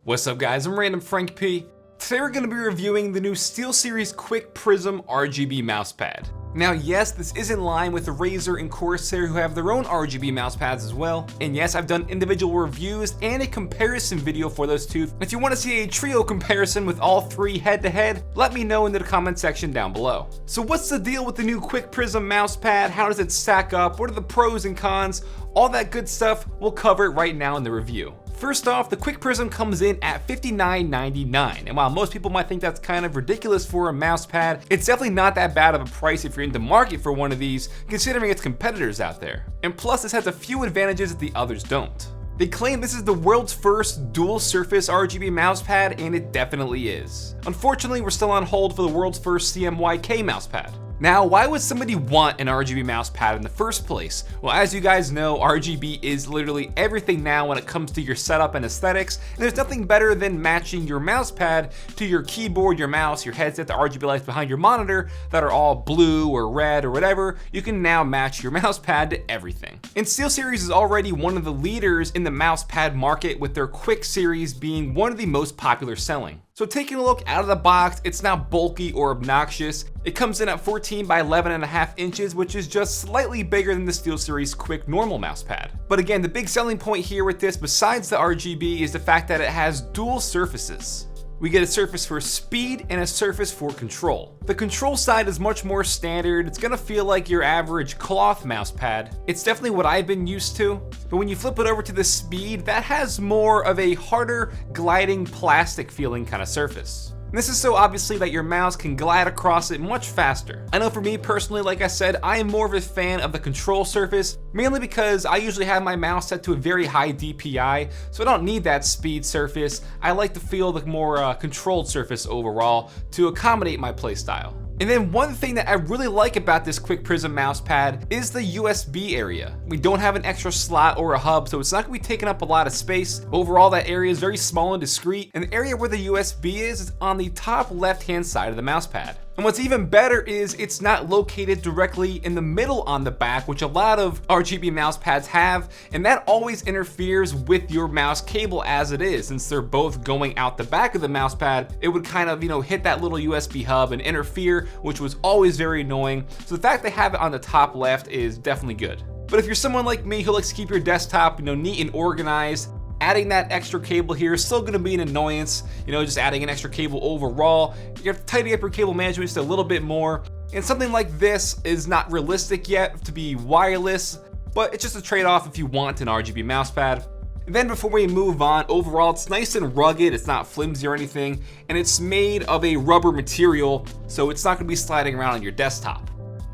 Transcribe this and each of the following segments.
What's up guys, I'm randomfrankp. Today we're going to be reviewing the new SteelSeries QcK Prism RGB Mousepad. Now yes, this is in line with Razer and Corsair who have their own RGB mousepads as well. And yes, I've done individual reviews and a comparison video for those two. If you want to see a trio comparison with all three head to head, let me know in the comment section down below. So what's the deal with the new QcK Prism mousepad? How does it stack up? What are the pros and cons? All that good stuff we'll cover right now in the review. First off, the QcK Prism comes in at $59.99, and while most people might think that's kind of ridiculous for a mousepad, it's definitely not that bad of a price if you're in the market for one of these, considering its competitors out there. And plus, this has a few advantages that the others don't. They claim this is the world's first dual surface RGB mousepad, and it definitely is. Unfortunately, we're still on hold for the world's first CMYK mousepad. Now, why would somebody want an RGB mousepad in the first place? Well, as you guys know, RGB is literally everything now when it comes to your setup and aesthetics, and there's nothing better than matching your mousepad to your keyboard, your mouse, your headset, the RGB lights behind your monitor that are all blue or red or whatever. You can now match your mousepad to everything. And SteelSeries is already one of the leaders in the mousepad market, with their QcK series being one of the most popular selling. So taking a look out of the box, it's not bulky or obnoxious. It comes in at 14 by 11.5 inches, which is just slightly bigger than the SteelSeries QcK normal mousepad. But again, the big selling point here with this, besides the RGB, is the fact that it has dual surfaces. We get a surface for speed and a surface for control. The control side is much more standard. It's gonna feel like your average cloth mousepad. It's definitely what I've been used to. But when you flip it over to the speed, that has more of a harder, gliding, plastic feeling kind of surface. And this is so obviously that your mouse can glide across it much faster. I know for me personally, like I said, I am more of a fan of the control surface, mainly because I usually have my mouse set to a very high DPI, so I don't need that speed surface. I like to feel the more controlled surface overall to accommodate my playstyle. And then one thing that I really like about this QcK Prism mousepad is the USB area. We don't have an extra slot or a hub, so it's not gonna be taking up a lot of space. Overall, that area is very small and discreet, and the area where the USB is on the top left-hand side of the mousepad. And what's even better is it's not located directly in the middle on the back, which a lot of RGB mousepads have, and that always interferes with your mouse cable as it is. Since they're both going out the back of the mousepad, it would kind of, hit that little USB hub and interfere, which was always very annoying. So the fact they have it on the top left is definitely good. But if you're someone like me who likes to keep your desktop, neat and organized, adding that extra cable here is still gonna be an annoyance, just adding an extra cable overall. You have to tidy up your cable management just a little bit more. And something like this is not realistic yet to be wireless, but it's just a trade-off if you want an RGB mousepad. And then before we move on, overall it's nice and rugged, it's not flimsy or anything, and it's made of a rubber material, so it's not gonna be sliding around on your desktop.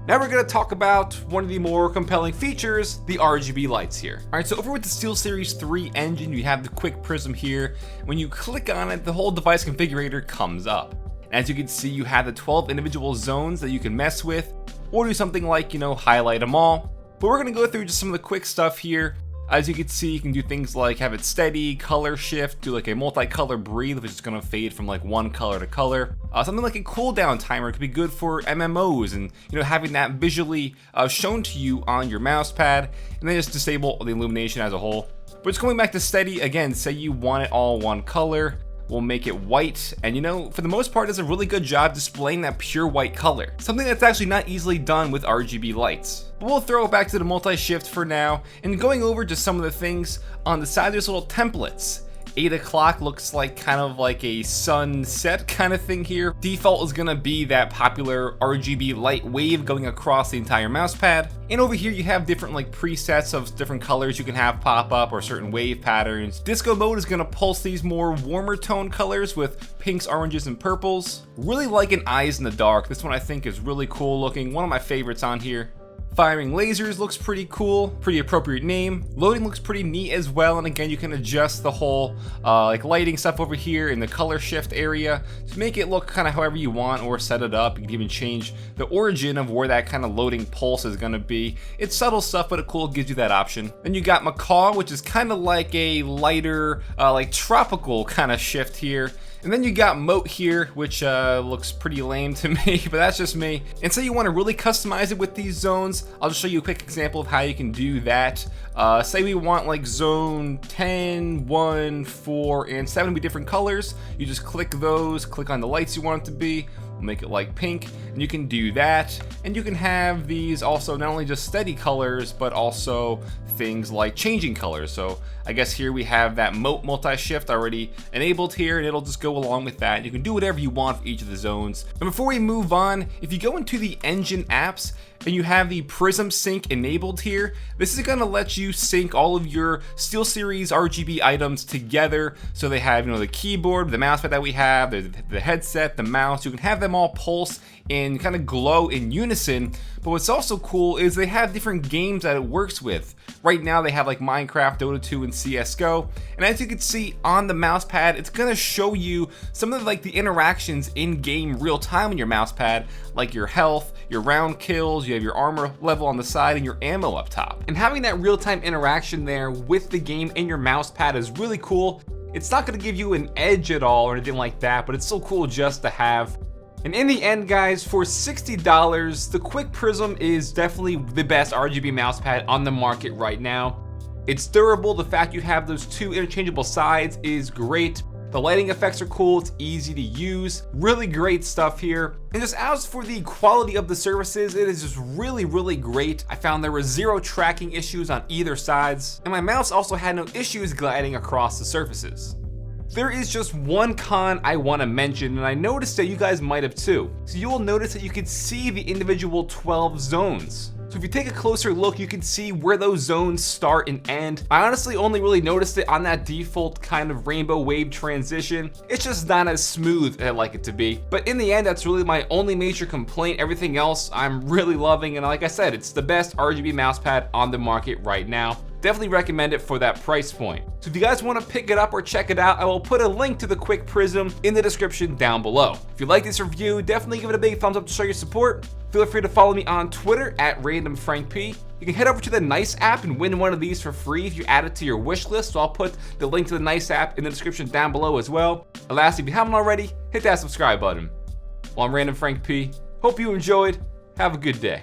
Now we're gonna talk about one of the more compelling features, the RGB lights here. All right, so over with the SteelSeries 3 engine, you have the QcK Prism here. When you click on it, the whole device configurator comes up. As you can see, you have the 12 individual zones that you can mess with, or do something like, highlight them all. But we're gonna go through just some of the quick stuff here. As you can see, you can do things like have it steady, color shift, do like a multicolor breathe, which is gonna fade from like one color to color. Something like a cooldown timer could be good for MMOs and having that visually shown to you on your mousepad, and then just disable the illumination as a whole. But it's going back to steady again. Say you want it all one color. We'll make it white, and for the most part, does a really good job displaying that pure white color. Something that's actually not easily done with RGB lights. But we'll throw it back to the multi-shift for now, and going over to some of the things on the side, there's little templates. 8 o'clock looks like kind of like a sunset kind of thing here. Default is gonna be that popular RGB light wave going across the entire mousepad. And over here you have different presets of different colors you can have pop up, or certain wave patterns. Disco mode is gonna pulse these more warmer tone colors with pinks, oranges, and purples. Really like an eyes in the dark. This one I think is really cool looking. One of my favorites on here. Firing lasers looks pretty cool, pretty appropriate name. Loading looks pretty neat as well, and again you can adjust the whole lighting stuff over here in the color shift area to make it look kind of however you want, or set it up. You can even change the origin of where that kind of loading pulse is going to be. It's subtle stuff, but it cool gives you that option. Then you got Macaw, which is kind of like a lighter, tropical kind of shift here. And then you got mode here, which looks pretty lame to me, but that's just me. And say you want to really customize it with these zones, I'll just show you a quick example of how you can do that. Say we want like zone 10, 1, 4, and 7 to be different colors. You just click those, click on the lights you want it to be, make it like pink, and you can do that. And you can have these also not only just steady colors, but also things like changing colors. So I guess here we have that mode multi-shift already enabled here, and it'll just go along with that. You can do whatever you want for each of the zones. And before we move on, if you go into the engine apps and you have the Prism Sync enabled here, this is gonna let you sync all of your SteelSeries RGB items together. So they have, the keyboard, the mousepad that we have, the headset, the mouse. You can have them all pulse and kind of glow in unison. But what's also cool is they have different games that it works with. Right now they have like Minecraft, Dota 2, and CSGO. And as you can see on the mousepad, it's gonna show you some of the interactions in game real time on your mousepad, like your health, your round kills, you have your armor level on the side, and your ammo up top. And having that real time interaction there with the game in your mousepad is really cool. It's not gonna give you an edge at all or anything like that, but it's so cool just to have. And in the end, guys, for $60, the QcK Prism is definitely the best RGB mousepad on the market right now. It's durable. The fact you have those two interchangeable sides is great. The lighting effects are cool. It's easy to use. Really great stuff here. And just as for the quality of the surfaces, it is just really, really great. I found there were 0 tracking issues on either sides, and my mouse also had no issues gliding across the surfaces. There is just one con I want to mention, and I noticed that you guys might have too. So you will notice that you can see the individual 12 zones. So if you take a closer look, you can see where those zones start and end. I honestly only really noticed it on that default kind of rainbow wave transition. It's just not as smooth as I'd like it to be. But in the end, that's really my only major complaint. Everything else I'm really loving, and like I said, it's the best RGB mousepad on the market right now. Definitely recommend it for that price point. So if you guys want to pick it up or check it out, I will put a link to the QcK Prism in the description down below. If you like this review, definitely give it a big thumbs up to show your support. Feel free to follow me on Twitter at randomfrankp. You can head over to the Nice app and win one of these for free if you add it to your wish list. So I'll put the link to the Nice app in the description down below as well. And lastly, if you haven't already, hit that subscribe button. Well, I'm Random Frank P. Hope you enjoyed. Have a good day.